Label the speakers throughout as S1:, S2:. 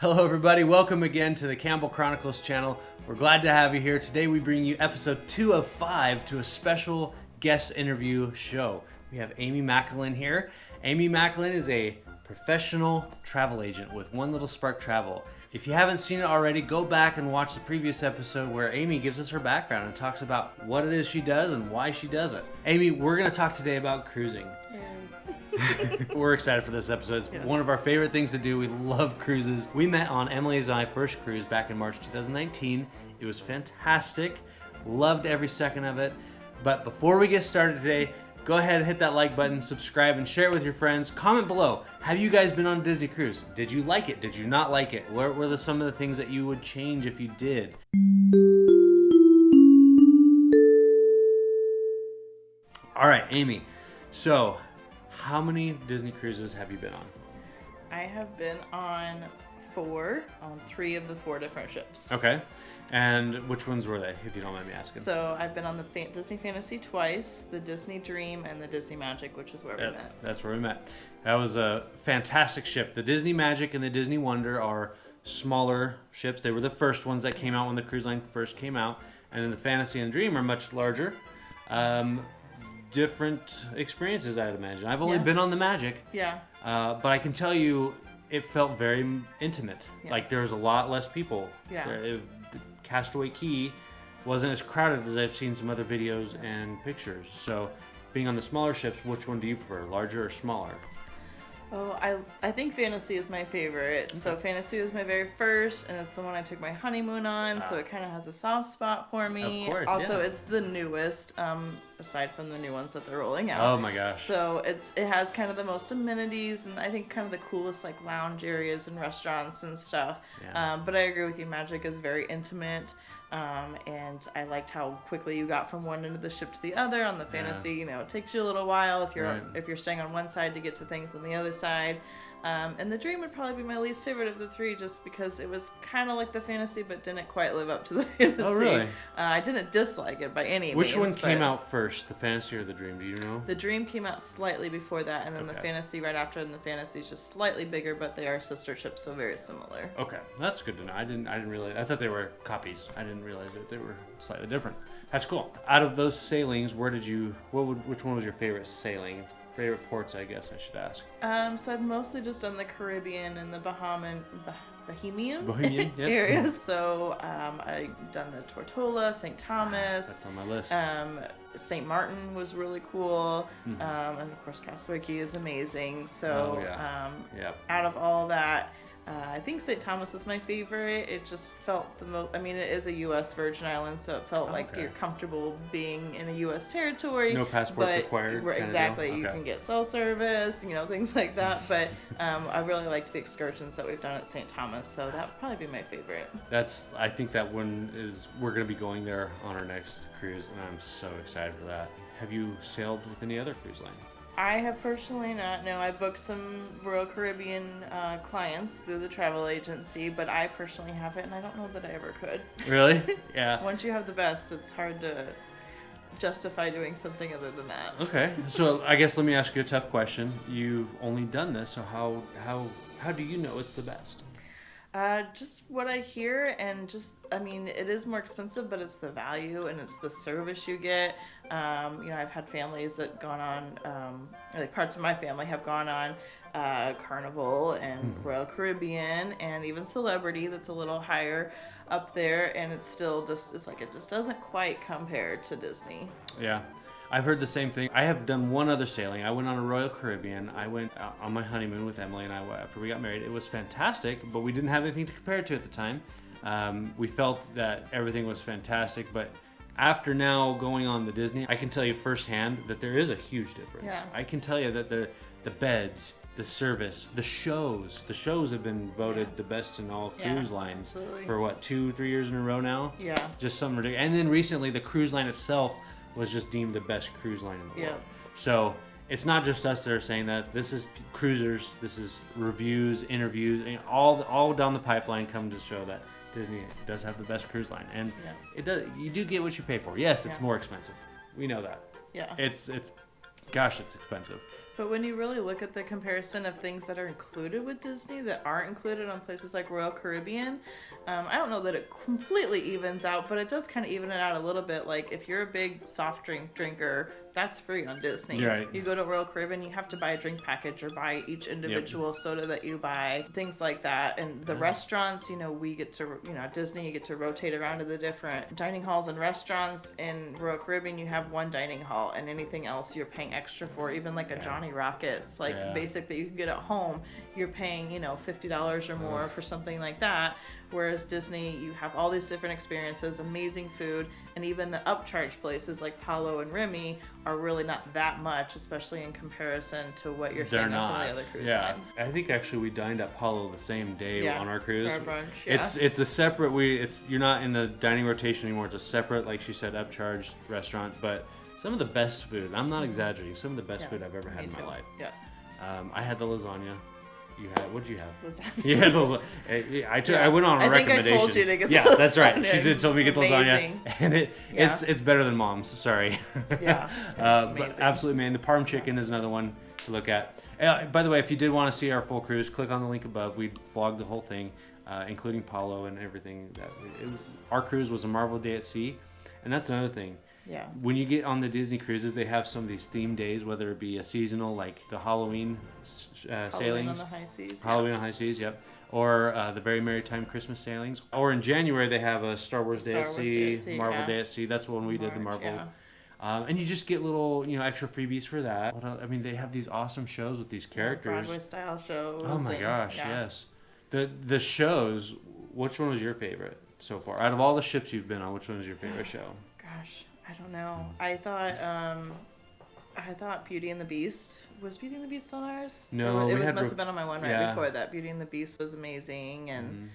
S1: Hello everybody, welcome again to the Campbell Chronicles channel. We're glad to have you here. Today we bring you episode 2 of 5 to a special guest interview show. We have Amy Macklin here. Amy Macklin is a professional travel agent with One Little Spark Travel. If you haven't seen it already, go back and watch the previous episode where Amy gives us her background and talks about what it is she does and why she does it. Amy, we're going to talk today about cruising. We're excited for this episode. It's one of our favorite things to do. We love cruises. We met on Emily's and I first cruise back in March 2019. It was fantastic. Loved every second of it. But before we get started today, go ahead and hit that like button, subscribe, and share it with your friends. Comment below. Have you guys been on a Disney cruise? Did you like it? Did you not like it? What were some of the things that you would change if you did? All right, Amy. So, how many Disney cruises have you been on?
S2: I have been on 3 of the 4 different ships.
S1: Okay. And which ones were they, if you don't mind me asking?
S2: So I've been on the Disney Fantasy twice, the Disney Dream, and the Disney Magic, which is where we met.
S1: That's where we met. That was a fantastic ship. The Disney Magic and the Disney Wonder are smaller ships. They were the first ones that came out when the cruise line first came out. And then the Fantasy and Dream are much larger. Different experiences, I'd imagine. I've only been on the Magic.
S2: Yeah.
S1: But I can tell you, it felt very intimate.
S2: Yeah.
S1: Like there was a lot less people.
S2: Yeah.
S1: The Castaway Cay wasn't as crowded as I've seen some other videos and pictures. So being on the smaller ships, which one do you prefer, larger or smaller?
S2: Oh, I think Fantasy is my favorite. Okay. So Fantasy was my very first, and it's the one I took my honeymoon on, so it kind of has a soft spot for me.
S1: Of course,
S2: also, it's the newest, aside from the new ones that they're rolling out.
S1: Oh my gosh.
S2: So it has kind of the most amenities, and I think kind of the coolest like lounge areas and restaurants and stuff.
S1: Yeah.
S2: But I agree with you, Magic is very intimate. And I liked how quickly you got from one end of the ship to the other. On the Fantasy, you know, it takes you a little while if you're staying on one side to get to things on the other side. And the Dream would probably be my least favorite of the 3, just because it was kind of like the Fantasy, but didn't quite live up to the Fantasy.
S1: Oh, really?
S2: I didn't dislike it by any means.
S1: Which one came out first, the Fantasy or the Dream? Do you know?
S2: The Dream came out slightly before that, and then the Fantasy right after, and the Fantasy is just slightly bigger, but they are sister ships, so very similar.
S1: Okay, that's good to know. I didn't realize. I thought they were copies. I didn't realize that they were slightly different. That's cool. Out of those sailings, which one was your favorite sailing? Favorite ports, I guess I should ask.
S2: So I've mostly just done the Caribbean and the Bohemian
S1: Yep.
S2: areas. So I've done the Tortola, St. Thomas.
S1: That's on my list.
S2: St. Martin was really cool. And of course Castaway Cay is amazing. So out of all that, I think St. Thomas is my favorite. It just felt the most, I mean, it is a U.S. Virgin Island, so it felt like you're comfortable being in a U.S. territory.
S1: No passports required.
S2: Exactly. You can get cell service, things like that. But I really liked the excursions that we've done at St. Thomas, so that would probably be my favorite.
S1: I think that one we're going to be going there on our next cruise, and I'm so excited for that. Have you sailed with any other cruise line?
S2: I have personally not. No, I booked some Royal Caribbean clients through the travel agency, but I personally haven't, and I don't know that I ever could.
S1: Really? Yeah.
S2: Once you have the best, it's hard to justify doing something other than that.
S1: Okay. So I guess let me ask you a tough question. You've only done this, so how do you know it's the best?
S2: Just what I hear, and it is more expensive, but it's the value and it's the service you get. I've had families that gone on, parts of my family have gone on Carnival and Royal Caribbean and even Celebrity, that's a little higher up there, and it's still it just doesn't quite compare to Disney.
S1: Yeah. I've heard the same thing. I have done one other sailing. I went on a Royal Caribbean. I went on my honeymoon with Emily and I after we got married. It was fantastic, but we didn't have anything to compare it to at the time. We felt that everything was fantastic, but after now going on the Disney, I can tell you firsthand that there is a huge difference.
S2: Yeah.
S1: I can tell you that the beds, the service, the shows have been voted the best in all cruise lines for 2-3 years in a row now.
S2: Yeah.
S1: Just something ridiculous. And then recently the cruise line itself was just deemed the best cruise line in the world. So it's not just us that are saying that. This is cruisers, this is reviews, interviews, and all down the pipeline come to show that Disney does have the best cruise line. And it does. You do get what you pay for. Yes, it's more expensive. We know that.
S2: Yeah.
S1: It's expensive.
S2: But when you really look at the comparison of things that are included with Disney that aren't included on places like Royal Caribbean, I don't know that it completely evens out, but it does kind of even it out a little bit. Like if you're a big soft drink drinker, that's free on Disney.
S1: Right.
S2: You go to Royal Caribbean, you have to buy a drink package or buy each individual soda that you buy, things like that. And the restaurants, we get to, at Disney, you get to rotate around to the different dining halls and restaurants. In Royal Caribbean, you have one dining hall, and anything else you're paying extra for, even like a Johnny Rockets, basic that you can get at home, you're paying, $50 or more for something like that. Whereas Disney, you have all these different experiences, amazing food, and even the upcharge places like Palo and Remy are really not that much, especially in comparison to what you're seeing on some of the other cruise lines.
S1: I think actually we dined at Palo the same day on our cruise.
S2: For our brunch,
S1: It's a separate, you're not in the dining rotation anymore. It's a separate, like she said, upcharged restaurant, but some of the best food, I'm not exaggerating, some of the best food I've ever had in my life.
S2: Yeah.
S1: I had the lasagna. What did you have?
S2: Lasagna.
S1: You had lasagna. I went on a recommendation.
S2: I told you to get the lasagna.
S1: Yeah, that's right. She did tell me to get the
S2: amazing.
S1: lasagna, and it's better than Mom's. Sorry.
S2: Yeah.
S1: But absolutely, man. The parm chicken is another one to look at. By the way, if you did want to see our full cruise, click on the link above. We vlogged the whole thing, including Palo and everything. Our cruise was a Marvel Day at Sea, and that's another thing.
S2: Yeah.
S1: When you get on the Disney cruises, they have some of these theme days, whether it be a seasonal, like the Halloween sailings.
S2: Halloween on the high seas.
S1: Halloween on high seas, yep. Or the Very Merry Time Christmas sailings. Or in January, they have a Star Wars Day at Sea, Marvel Day at Sea. That's when we did the Marvel. Yeah. And you just get little, extra freebies for that. What else? I mean, they have these awesome shows with these characters.
S2: Broadway style shows.
S1: Oh my gosh, yes. The shows, which one was your favorite so far? Out of all the ships you've been on, which one was your favorite show?
S2: Gosh, I don't know. I thought Beauty and the Beast. Was Beauty and the Beast on ours?
S1: No,
S2: it must have been on my one right before that. Beauty and the Beast was amazing, and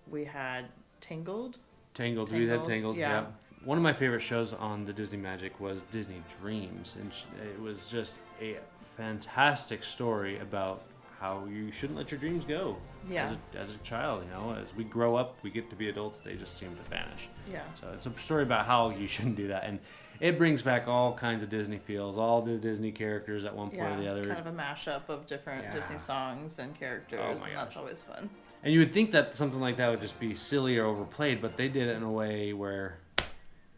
S2: we had Tangled.
S1: We had Tangled, yeah. One of my favorite shows on the Disney Magic was Disney Dreams, and it was just a fantastic story about how you shouldn't let your dreams go as a child. As we grow up, we get to be adults, they just seem to vanish. Yeah. So it's a story about how you shouldn't do that, and it brings back all kinds of Disney feels, all the Disney characters at one point or the other.
S2: It's kind of a mashup of different Disney songs and characters, and that's always fun.
S1: And you would think that something like that would just be silly or overplayed, but they did it in a way where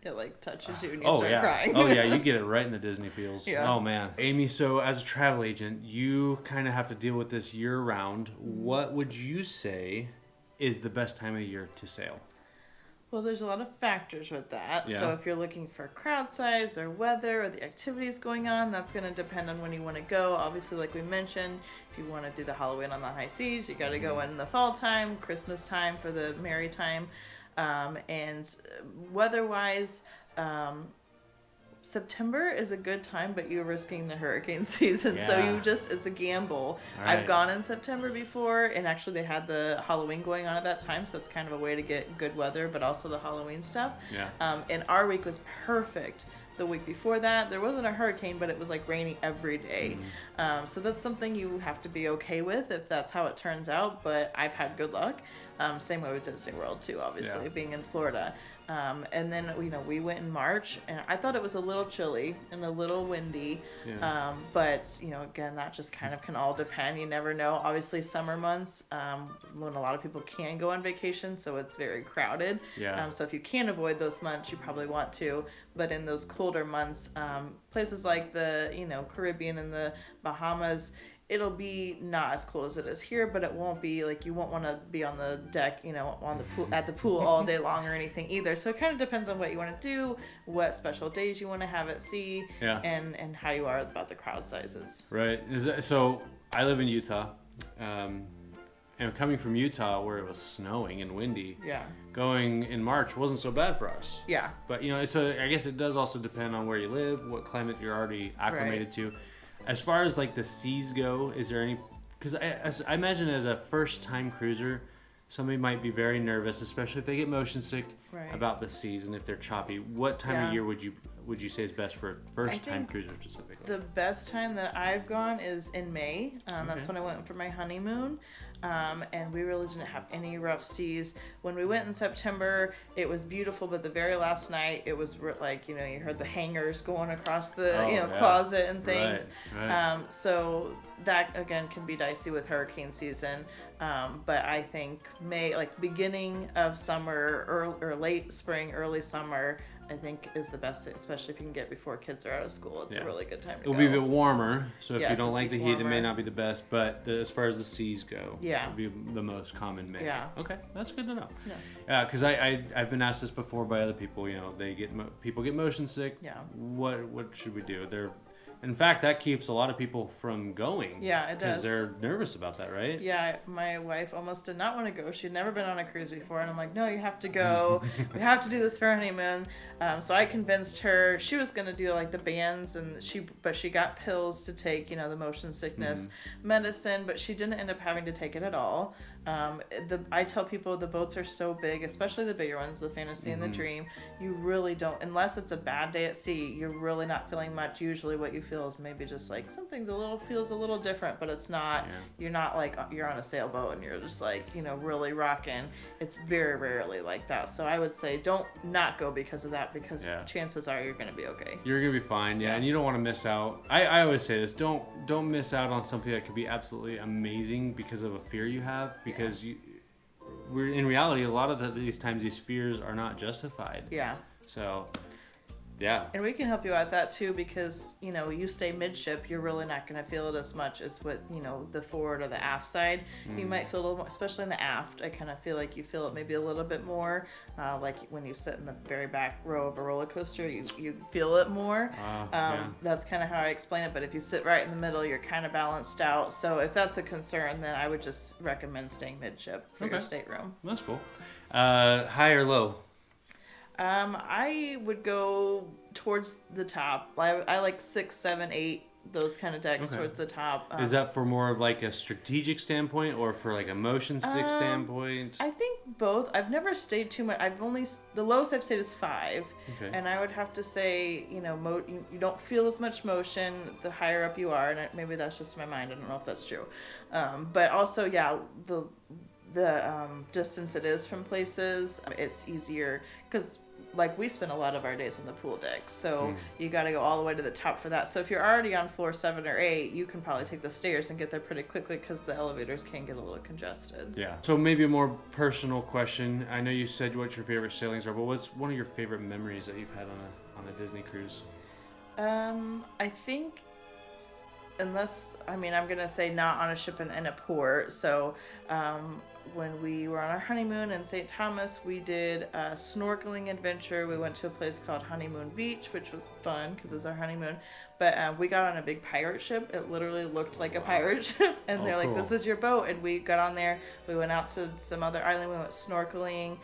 S2: it touches you and you start crying.
S1: Oh yeah, you get it right in the Disney feels. Yeah. Oh man. Amy, so as a travel agent, you kind of have to deal with this year round. What would you say is the best time of year to sail?
S2: Well, there's a lot of factors with that. Yeah. So if you're looking for crowd size or weather or the activities going on, that's going to depend on when you want to go. Obviously, like we mentioned, if you want to do the Halloween on the high seas, you got to go in the fall time, Christmas time for the merry time. And weather-wise, September is a good time, but you're risking the hurricane season. Yeah. So it's a gamble. Right. I've gone in September before, and actually they had the Halloween going on at that time, so it's kind of a way to get good weather, but also the Halloween stuff. Yeah. And our week was perfect. The week before that, there wasn't a hurricane, but it was like raining every day. So that's something you have to be okay with if that's how it turns out, but I've had good luck. Same way with Disney World too, obviously, being in Florida. And then, we went in March, and I thought it was a little chilly and a little windy. Yeah. But, again, that just kind of can all depend. You never know. Obviously, summer months, when a lot of people can go on vacation, so it's very crowded. Yeah. So if you can avoid those months, you probably want to. But in those colder months, places like the, Caribbean and the Bahamas, it'll be not as cold as it is here, but it won't be like you won't want to be on the deck, on the pool, at the pool all day long or anything either. So it kind of depends on what you want to do, what special days you want to have at sea, and how you are about the crowd sizes.
S1: Right. So I live in Utah, and coming from Utah where it was snowing and windy. Yeah. Going in March wasn't so bad for us. Yeah. But so I guess it does also depend on where you live, what climate you're already acclimated to. As far as like the seas go, is there any? Because I imagine as a first-time cruiser, somebody might be very nervous, especially if they get motion sick about the seas and if they're choppy. What time of year would you say is best for a first-time cruiser specifically?
S2: The best time that I've gone is in May. That's when I went for my honeymoon. and we really didn't have any rough seas. When we went in September, it was beautiful, but the very last night, it was like, you heard the hangers going across the, closet and things.
S1: Right.
S2: So that, again, can be dicey with hurricane season. But I think beginning of summer or late spring, early summer, I think is the best, especially if you can get before kids are out of school. It's a really good time to go.
S1: It'll be a bit warmer, so if you don't like the heat,
S2: warmer.
S1: it may not be the best, but as far as the seas go, it'll be the most common May.
S2: Yeah.
S1: Okay, that's good to know.
S2: Yeah.
S1: Because I've been asked this before by other people, people get motion sick.
S2: Yeah.
S1: What should we do? In fact, that keeps a lot of people from going.
S2: Yeah, it does.
S1: Because they're nervous about that, right?
S2: Yeah, my wife almost did not want to go. She'd never been on a cruise before, and I'm like, no, you have to go. We have to do this for our honeymoon. So I convinced her. She was going to do like the bands, but she got pills to take, the motion sickness medicine, but she didn't end up having to take it at all. I tell people the boats are so big, especially the bigger ones, the Fantasy and the Dream. You really don't, unless it's a bad day at sea, you're really not feeling much. Usually what you feel is maybe just like feels a little different, but it's not, you're not like you're on a sailboat and you're just like, really rocking. It's very rarely like that. So I would say don't not go because of that, because chances are you're going to be okay.
S1: You're going to be fine. Yeah. And you don't want to miss out. I always say this, don't miss out on something that could be absolutely amazing because of a fear you have, because we're in reality, a lot of these times these fears are not justified.
S2: Yeah.
S1: So, yeah.
S2: And we can help you out that too, because you stay midship, you're really not going to feel it as much as what the forward or the aft side. You might feel a little more, especially in the aft. I kind of feel like you feel it maybe a little bit more, like when you sit in the very back row of a roller coaster, you feel it more. That's kind of how I explain it. But if you sit right in the middle, you're kind of balanced out. So if that's a concern, then I would just recommend staying midship for your stateroom.
S1: That's cool. High or low?
S2: I would go towards the top. I like 6, 7, 8, those kind of decks towards the top.
S1: Is that for more of like a strategic standpoint or for like a motion sick standpoint?
S2: I think both. I've never stayed too much. The lowest I've stayed is 5.
S1: Okay. And
S2: I would have to say, you don't feel as much motion the higher up you are, and maybe that's just my mind. I don't know if that's true. But also, the distance it is from places, it's easier because we spend a lot of our days on the pool deck, so you got to go all the way to the top for that. So if you're already on floor 7 or 8, you can probably take the stairs and get there pretty quickly because the elevators can get a little congested. Yeah.
S1: So maybe a more personal question. I know you said what your favorite sailings are, but what's one of your favorite memories that you've had on a Disney cruise?
S2: I think, I'm gonna say not on a ship in a port. So when we were on our honeymoon in St. Thomas, we did a snorkeling adventure. We went to a place called Honeymoon Beach, which was fun because it was our honeymoon. But we got on a big pirate ship. It literally looked like a pirate ship. And they're like, this is your boat. And we got on there. We went out to some other island. We went snorkeling.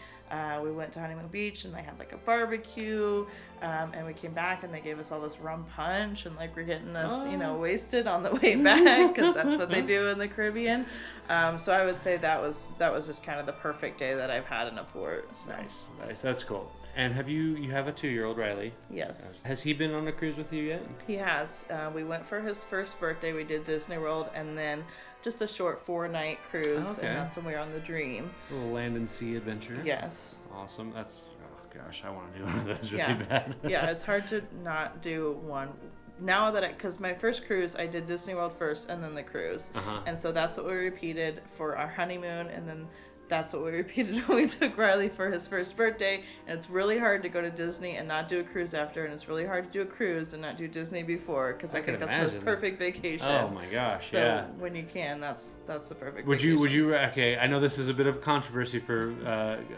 S2: We went to Honeymoon Beach and they had like a barbecue. And we came back and they gave us all this rum punch and we're getting us, wasted on the way back because that's what they do in the Caribbean. So I would say that was just kind of the perfect day that I've had in a port. So.
S1: Nice. That's cool. And you have a 2-year-old, Riley?
S2: Yes.
S1: Has he been on a cruise with you yet?
S2: He has. We went for his first birthday. We did Disney World and then just a short 4-night cruise.
S1: Okay.
S2: And that's when we were on the Dream.
S1: A little land and sea adventure.
S2: Yes.
S1: Awesome. Gosh, I want to do one of those really bad.
S2: Yeah, it's hard to not do one. Now because my first cruise, I did Disney World first and then the cruise. And so that's what we repeated for our honeymoon, and then that's what we repeated when we took Riley for his first birthday. And it's really hard to go to Disney and not do a cruise after, and it's really hard to do a cruise and not do Disney before, because I think that's the perfect vacation.
S1: Oh my gosh,
S2: so when you can, that's the perfect
S1: Would
S2: vacation.
S1: you okay, I know this is a bit of controversy for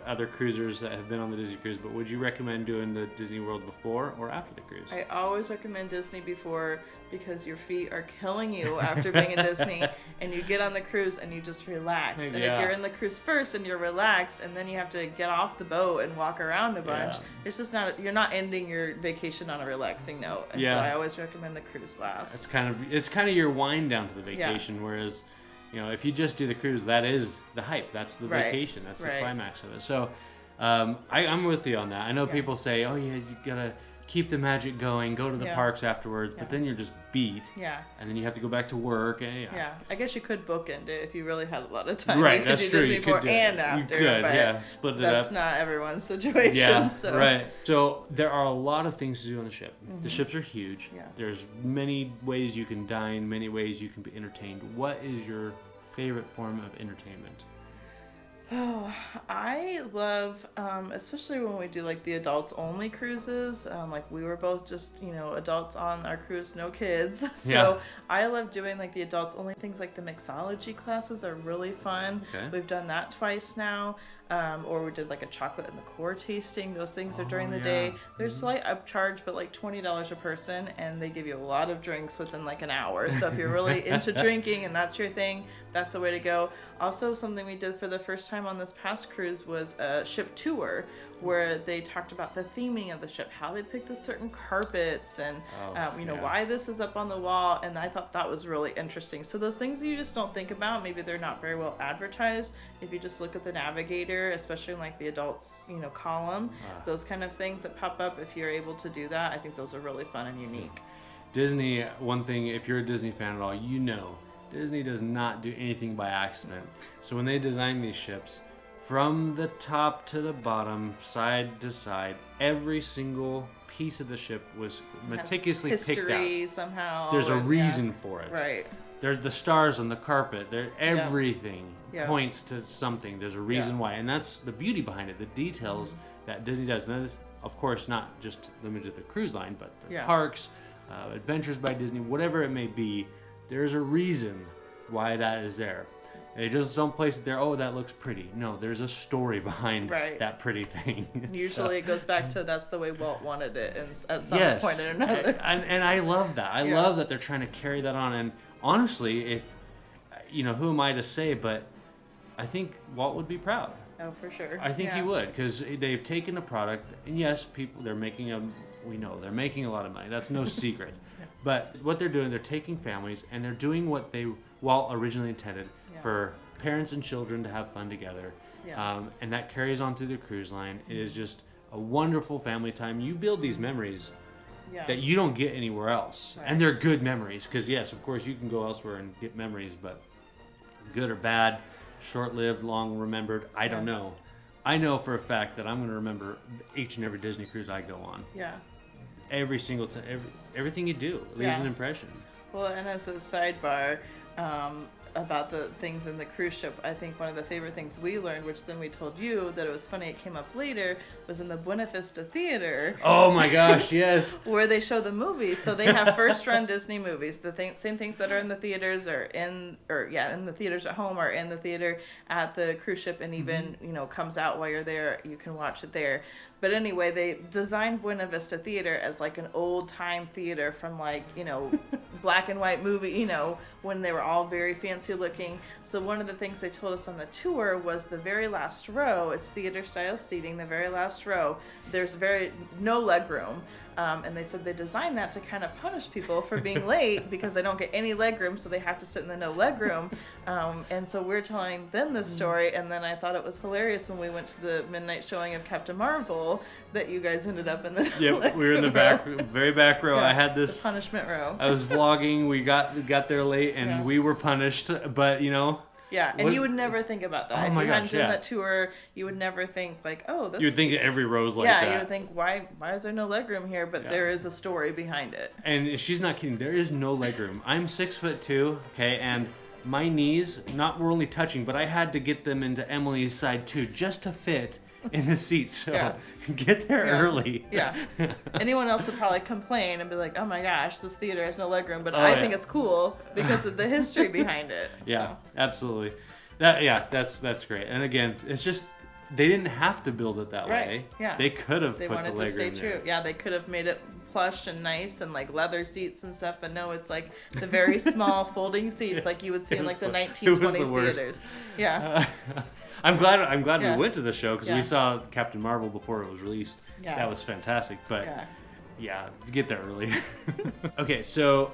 S1: other cruisers that have been on the Disney cruise, but would you recommend doing the Disney World before or after the cruise?
S2: I always recommend Disney before, because your feet are killing you after being in Disney, and you get on the cruise and you just relax. And if you're in the cruise first and you're relaxed, and then you have to get off the boat and walk around a bunch, it's just you're not ending your vacation on a relaxing note. And so I always recommend the cruise last.
S1: It's kind of your wind down to the vacation, whereas if you just do the cruise, that is the hype. That's the vacation. That's the climax of it. So I'm with you on that. I know people say, oh yeah, you gotta keep the magic going, go to the
S2: Yeah.
S1: parks afterwards,
S2: Yeah.
S1: but then you're just beat.
S2: Yeah.
S1: And then you have to go back to work. And,
S2: Yeah, I guess you could bookend it if you really had a lot of time.
S1: Right,
S2: You could
S1: that's
S2: do
S1: true.
S2: Disney
S1: You could
S2: before
S1: do it.
S2: and after.
S1: You could,
S2: but
S1: yeah, split it
S2: that's
S1: up.
S2: not everyone's situation.
S1: Yeah,
S2: so.
S1: right. So there are a lot of things to do on the ship. The ships are huge.
S2: Yeah.
S1: There's many ways you can dine, many ways you can be entertained. What is your favorite form of entertainment?
S2: Oh, I love, especially when we do like the adults only cruises. Like we were both just, adults on our cruise, no kids. So
S1: Yeah.
S2: I love doing like the adults only things. Like the mixology classes are really fun.
S1: Okay.
S2: We've done that twice now. Or we did like a chocolate in the core tasting. Those things are during the
S1: yeah.
S2: day. There's slight upcharge, but like $20 a person, and they give you a lot of drinks within like an hour. So if you're really into drinking and that's your thing, that's the way to go. Also, something we did for the first time on this past cruise was a ship tour, where they talked about the theming of the ship, how they picked the certain carpets, and
S1: yeah.
S2: why this is up on the wall. And I thought that was really interesting. So those things you just don't think about, maybe they're not very well advertised. If you just look at the navigator, especially in like the adults, column, those kind of things that pop up, if you're able to do that, I think those are really fun and unique.
S1: Disney, one thing, if you're a Disney fan at all, Disney does not do anything by accident. So when they design these ships, from the top to the bottom, side to side, every single piece of the ship was meticulously picked out.
S2: History somehow.
S1: There's a reason for it.
S2: Right.
S1: There's the stars on the carpet. Everything
S2: Yeah.
S1: points to something. There's a reason why. And that's the beauty behind it, the details that Disney does. And that is, of course, not just limited to the cruise line, but the parks, Adventures by Disney, whatever it may be. There's a reason why that is there. They just don't place it there, oh, that looks pretty. No, there's a story behind that pretty thing.
S2: Usually it goes back to that's the way Walt wanted it at some point or another.
S1: And I love that. I love that they're trying to carry that on. And honestly, if, who am I to say, but I think Walt would be proud.
S2: Oh, for sure.
S1: I think he would, because they've taken a product, and yes, they're making they're making a lot of money. That's no secret. But what they're doing, they're taking families, and they're doing what Walt originally intended, for parents and children to have fun together. And that carries on through the cruise line. It is just a wonderful family time. You build these memories that you don't get anywhere else. Right. And they're good memories, because yes, of course, you can go elsewhere and get memories, but good or bad, short-lived, long-remembered, I don't know. I know for a fact that I'm going to remember each and every Disney cruise I go on. Yeah. Every single time, everything you do leaves an impression.
S2: Well, and as a sidebar, about the things in the cruise ship, I think one of the favorite things we learned, which then we told you that it was funny, it came up later, was in the Buena Vista Theater.
S1: Oh my gosh, yes.
S2: Where they show the movies. So they have first-run Disney movies. The same things that are in the theaters in the theaters at home are in the theater at the cruise ship, and even comes out while you're there. You can watch it there. But anyway, they designed Buena Vista Theater as like an old-time theater from black and white movie, when they were all very fancy looking. So one of the things they told us on the tour was the very last row, it's theater-style seating, the very last row, there's no leg room. And they said they designed that to kind of punish people for being late because they don't get any leg room, so they have to sit in the no leg room. And so we're telling them this story, and then I thought it was hilarious when we went to the midnight showing of Captain Marvel that you guys ended up in the
S1: we were in the very back row. I had this
S2: the punishment row.
S1: I was vlogging. We got there late, and we were punished. But
S2: Yeah, and you would never think about that.
S1: Oh
S2: if
S1: my
S2: you hadn't
S1: gosh,
S2: done that tour, you would never think like, oh, this.
S1: You would think every row's like that.
S2: Yeah, you would think, why is there no legroom here? But there is a story behind it.
S1: And she's not kidding. There is no legroom. I'm 6'2", okay, and my knees were only touching, but I had to get them into Emily's side too, just to fit in the seat. So get there early.
S2: Yeah. Anyone else would probably complain and be like, oh my gosh, this theater has no legroom, but I think it's cool because of the history behind it.
S1: Yeah, absolutely. That's great. And again, it's just they didn't have to build it that way. Yeah. They could have put the legroom there. They wanted to stay true.
S2: Yeah, they could have made it plush and nice and like leather seats and stuff, but no, it's like the very small folding seats like you would see in like the 1920s theaters. Yeah.
S1: I'm glad we went to the show because we saw Captain Marvel before it was released. Yeah. That was fantastic. But get there early. Okay, so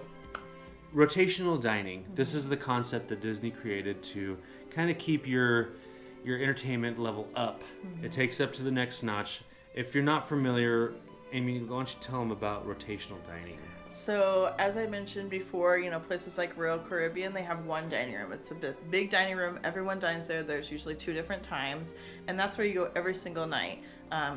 S1: rotational dining. This is the concept that Disney created to kind of keep your entertainment level up. It takes up to the next notch. If you're not familiar, Amy, why don't you tell them about rotational dining?
S2: So, as I mentioned before, places like Royal Caribbean, they have one dining room. It's a big dining room. Everyone dines there. There's usually 2 different times, and that's where you go every single night.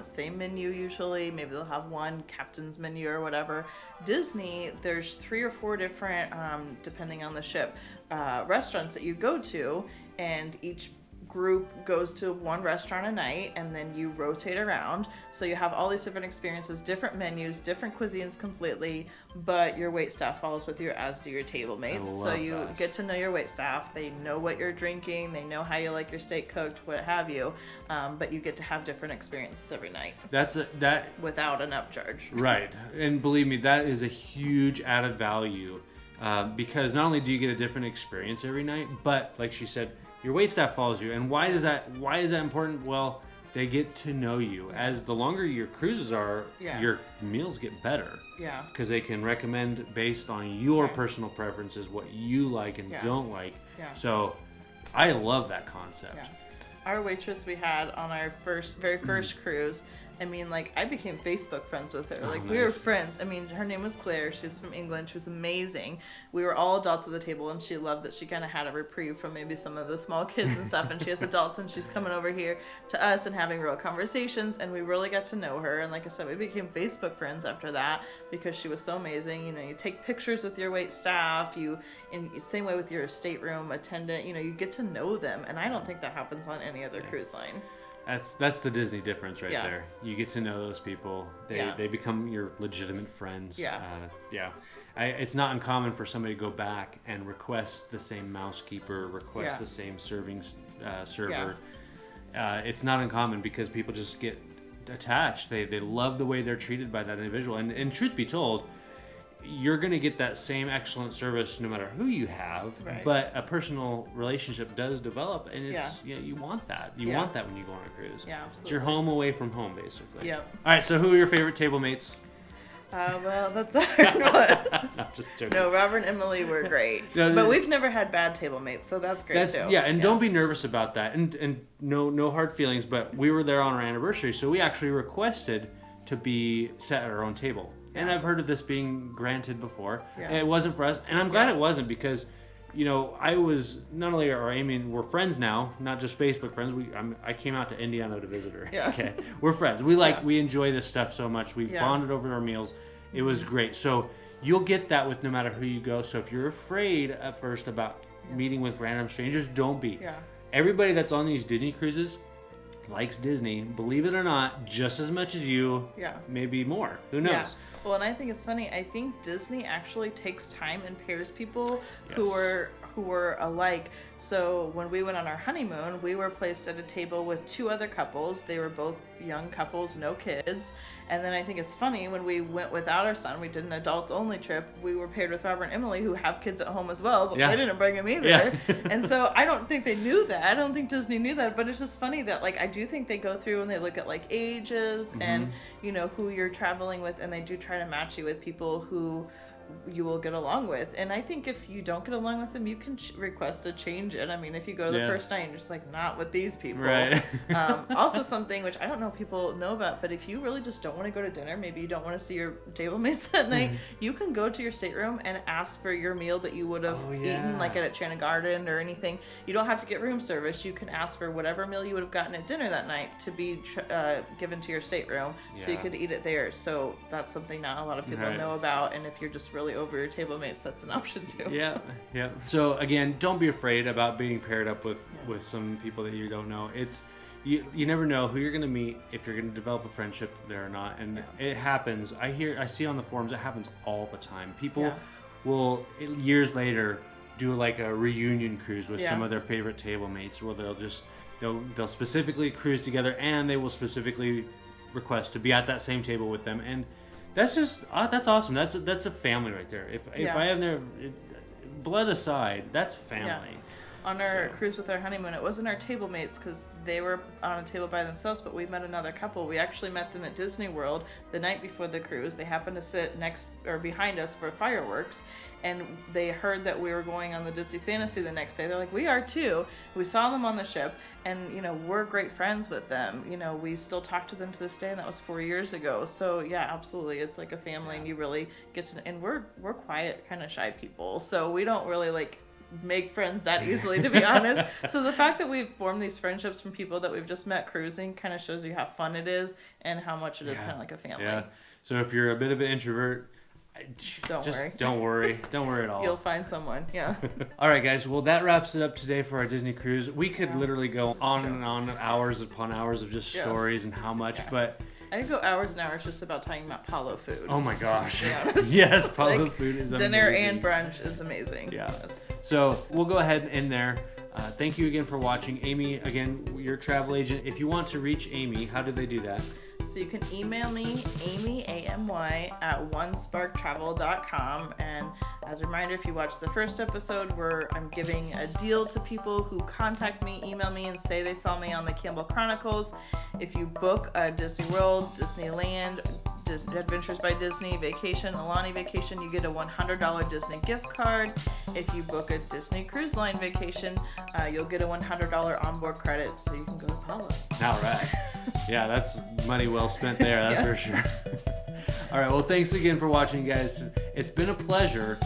S2: Same menu usually. Maybe they'll have one captain's menu or whatever. Disney, there's 3 or 4 different, depending on the ship, restaurants that you go to, and each group goes to one restaurant a night, and then you rotate around, so you have all these different experiences, different menus, different cuisines completely, but your wait staff follows with you, as do your table mates. So you get to know your wait staff. They know what you're drinking, they know how you like your steak cooked, what have you, but you get to have different experiences every night. That without an upcharge.
S1: Right. And believe me, that is a huge added value, because not only do you get a different experience every night, but like she said, your waitstaff follows you. And why is that important? Well, they get to know you. As the longer your cruises are, your meals get better.
S2: Yeah.
S1: Because they can recommend based on your personal preferences what you like and don't like.
S2: Yeah.
S1: So I love that concept.
S2: Yeah. Our waitress we had on our very first cruise, I mean, like, I became Facebook friends with her. Like, we were friends. I mean, her name was Claire. She was from England. She was amazing. We were all adults at the table, and she loved that she kind of had a reprieve from maybe some of the small kids and stuff. And she has adults, and she's coming over here to us and having real conversations. And we really got to know her. And like I said, we became Facebook friends after that because she was so amazing. You take pictures with your wait staff. Same way with your stateroom attendant. You get to know them. And I don't think that happens on any other cruise line.
S1: That's the Disney difference right there. You get to know those people. They become your legitimate friends. It's not uncommon for somebody to go back and request the same mousekeeper, the same serving server. It's not uncommon because people just get attached. They love the way they're treated by that individual. And truth be told, you're going to get that same excellent service no matter who you have, but a personal relationship does develop, and it's you want that. You want that when you go on a cruise.
S2: Yeah, absolutely.
S1: It's your home away from home, basically.
S2: Yep.
S1: All right, so who are your favorite table mates?
S2: Well, that's a hard one.
S1: I'm just joking.
S2: No, Robert and Emily were great. But we've never had bad table mates, so that's great too.
S1: Yeah, and don't be nervous about that. And no hard feelings, but we were there on our anniversary, so we actually requested to be set at our own table. And I've heard of this being granted before. Yeah. And it wasn't for us. And I'm glad it wasn't because, I was, not only are Amy and we're friends now, not just Facebook friends. I came out to Indiana to visit her. Yeah. Okay. We're friends. We enjoy this stuff so much. We bonded over our meals. It was great. So you'll get that with no matter who you go. So if you're afraid at first about meeting with random strangers, don't be. Yeah. Everybody that's on these Disney cruises likes Disney, believe it or not, just as much as you, maybe more. Who knows? Yeah.
S2: Well, and I think it's funny. I think Disney actually takes time and pairs people who were alike. So when we went on our honeymoon, we were placed at a table with 2 other couples. They were both young couples, no kids. And then I think it's funny, when we went without our son, we did an adults-only trip, we were paired with Robert and Emily, who have kids at home as well, but they didn't bring them either. Yeah. And so I don't think they knew that. I don't think Disney knew that, but it's just funny that, I do think they go through and they look at, ages and, who you're traveling with, and they do try to match you with people who you will get along with. And I think if you don't get along with them, you can request to change it. I mean, if you go to the first night and you're just not with these people. Right. Also something which I don't know people know about, but if you really just don't want to go to dinner, maybe you don't want to see your table mates that night, you can go to your stateroom and ask for your meal that you would have eaten at a China Garden or anything. You don't have to get room service. You can ask for whatever meal you would have gotten at dinner that night to be given to your stateroom so you could eat it there. So that's something not a lot of people know about, and if you're just really over your table mates, that's an option too. Yeah.
S1: So again, don't be afraid about being paired up with some people that you don't know. It's you never know who you're going to meet, if you're going to develop a friendship there or not, and it happens. I see on the forums it happens all the time. People will years later do a reunion cruise with some of their favorite table mates, where they'll specifically cruise together, and they will specifically request to be at that same table with them. And that's just that's awesome. That's a family right there. If I have their blood aside, that's family.
S2: On our cruise with our honeymoon, it wasn't our tablemates because they were on a table by themselves, but we met another couple. We actually met them at Disney World the night before the cruise. They happened to sit next or behind us for fireworks, and they heard that we were going on the Disney Fantasy the next day. They're like, we are too. We saw them on the ship, and we're great friends with them. We still talk to them to this day, and that was 4 years ago. So yeah, absolutely, it's like a family, and you really get to. And we're quiet, kind of shy people, so we don't really like make friends that easily, to be honest. So the fact that we've formed these friendships from people that we've just met cruising kind of shows you how fun it is and how much it is kind of like a family.
S1: Yeah. So if you're a bit of an introvert, don't worry at all.
S2: You'll find someone. Yeah.
S1: All right, guys. Well, that wraps it up today for our Disney cruise. We could literally go on and on, hours upon hours of just stories and how much, but
S2: I could go hours and hours just about talking about palo food.
S1: Oh my gosh. Yes, palo food is amazing.
S2: Dinner and brunch is amazing.
S1: Yeah. Yes. So we'll go ahead and end there. Thank you again for watching. Amy, again, your travel agent. If you want to reach Amy, how do they do that?
S2: So you can email me, Amy, AMY, at onesparktravel.com. And as a reminder, if you watch the first episode where I'm giving a deal to people who contact me, email me, and say they saw me on the Campbell Chronicles. If you book a Disney World, Disneyland, Adventures by Disney vacation, Alani vacation, you get a $100 Disney gift card. If you book a Disney Cruise Line vacation, you'll get a $100 onboard credit so you can go to Palo.
S1: All right. Yeah, that's money well spent there, that's for sure. All right, well, thanks again for watching, guys. It's been a pleasure.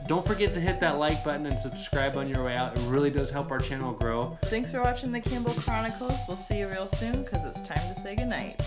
S1: Don't forget to hit that like button and subscribe on your way out. It really does help our channel grow.
S2: Thanks for watching the Campbell Chronicles. We'll see you real soon because it's time to say goodnight.